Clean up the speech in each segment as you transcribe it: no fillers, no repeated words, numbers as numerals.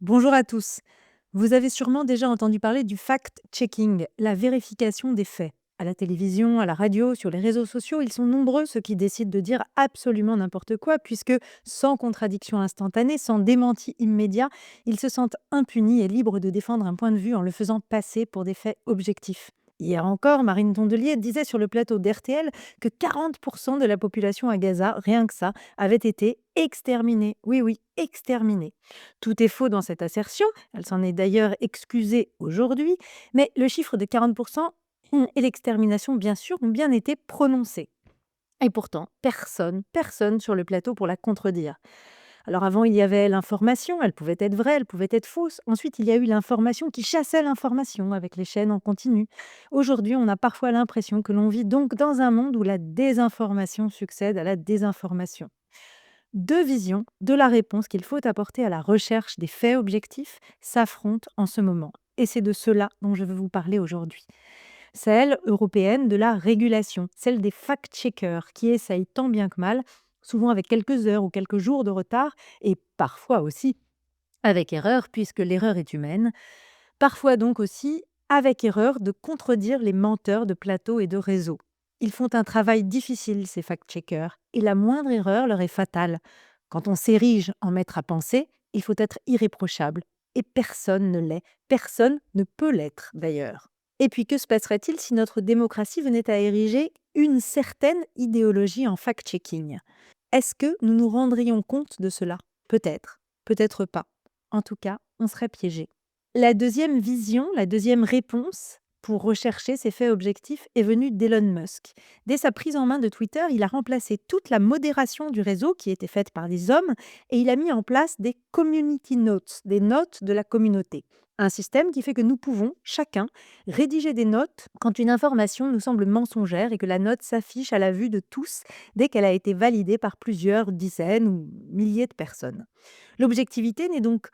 Bonjour à tous. Vous avez sûrement déjà entendu parler du fact-checking, la vérification des faits. À la télévision, à la radio, sur les réseaux sociaux, ils sont nombreux ceux qui décident de dire absolument n'importe quoi, puisque sans contradiction instantanée, sans démenti immédiat, ils se sentent impunis et libres de défendre un point de vue en le faisant passer pour des faits objectifs. Hier encore, Marine Tondelier disait sur le plateau d'RTL que 40% de la population à Gaza, rien que ça, avait été exterminée. Oui, oui, exterminée. Tout est faux dans cette assertion, elle s'en est d'ailleurs excusée aujourd'hui, mais le chiffre de 40% et l'extermination, bien sûr, ont bien été prononcés. Et pourtant, personne sur le plateau pour la contredire. Alors avant, il y avait l'information, elle pouvait être vraie, elle pouvait être fausse. Ensuite, il y a eu l'information qui chassait l'information avec les chaînes en continu. Aujourd'hui, on a parfois l'impression que l'on vit donc dans un monde où la désinformation succède à la désinformation. Deux visions de la réponse qu'il faut apporter à la recherche des faits objectifs s'affrontent en ce moment. Et c'est de cela dont je veux vous parler aujourd'hui. Celle européenne de la régulation, celle des fact-checkers qui essayent tant bien que mal, souvent avec quelques heures ou quelques jours de retard, et parfois aussi avec erreur, puisque l'erreur est humaine, parfois donc aussi avec erreur de contredire les menteurs de plateaux et de réseaux. Ils font un travail difficile, ces fact-checkers, et la moindre erreur leur est fatale. Quand on s'érige en maître à penser, il faut être irréprochable. Et personne ne l'est. Personne ne peut l'être, d'ailleurs. Et puis, que se passerait-il si notre démocratie venait à ériger une certaine idéologie en fact-checking? Est-ce que nous nous rendrions compte de cela? Peut-être, peut-être pas. En tout cas, on serait piégé. La deuxième vision, la deuxième réponse pour rechercher ces faits objectifs est venue d'Elon Musk. Dès sa prise en main de Twitter, il a remplacé toute la modération du réseau qui était faite par des hommes et il a mis en place des community notes, des notes de la communauté. Un système qui fait que nous pouvons, chacun, rédiger des notes quand une information nous semble mensongère et que la note s'affiche à la vue de tous dès qu'elle a été validée par plusieurs dizaines ou milliers de personnes. L'objectivité n'est donc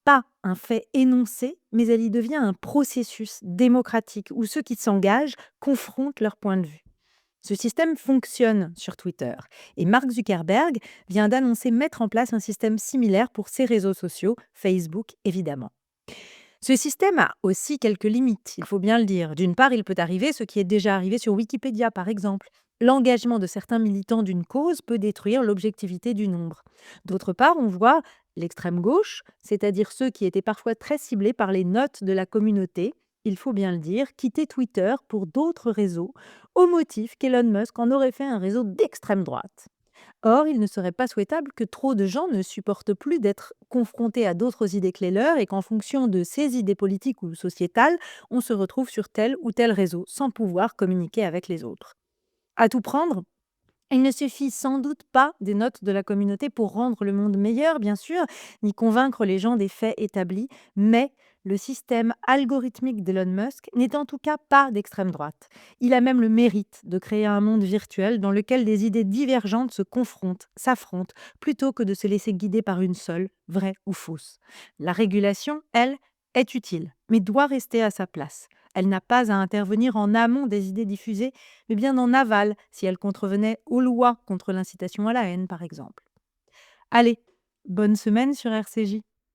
pas un fait énoncé, mais elle y devient un processus démocratique où ceux qui s'engagent confrontent leur point de vue. Ce système fonctionne sur Twitter et Mark Zuckerberg vient d'annoncer mettre en place un système similaire pour ses réseaux sociaux, Facebook évidemment. Ce système a aussi quelques limites, il faut bien le dire. D'une part, il peut arriver ce qui est déjà arrivé sur Wikipédia, par exemple. L'engagement de certains militants d'une cause peut détruire l'objectivité du nombre. D'autre part, on voit l'extrême gauche, c'est-à-dire ceux qui étaient parfois très ciblés par les notes de la communauté, il faut bien le dire, quitter Twitter pour d'autres réseaux, au motif qu'Elon Musk en aurait fait un réseau d'extrême droite. Or, il ne serait pas souhaitable que trop de gens ne supportent plus d'être confrontés à d'autres idées que les leurs et qu'en fonction de ces idées politiques ou sociétales, on se retrouve sur tel ou tel réseau sans pouvoir communiquer avec les autres. À tout prendre, il ne suffit sans doute pas des notes de la communauté pour rendre le monde meilleur, bien sûr, ni convaincre les gens des faits établis, mais le système algorithmique d'Elon Musk n'est en tout cas pas d'extrême droite. Il a même le mérite de créer un monde virtuel dans lequel des idées divergentes se confrontent, s'affrontent, plutôt que de se laisser guider par une seule, vraie ou fausse. La régulation, elle, est utile, mais doit rester à sa place. Elle n'a pas à intervenir en amont des idées diffusées mais bien en aval, si elle contrevenait aux lois contre l'incitation à la haine, par exemple. Allez, bonne semaine sur RCJ.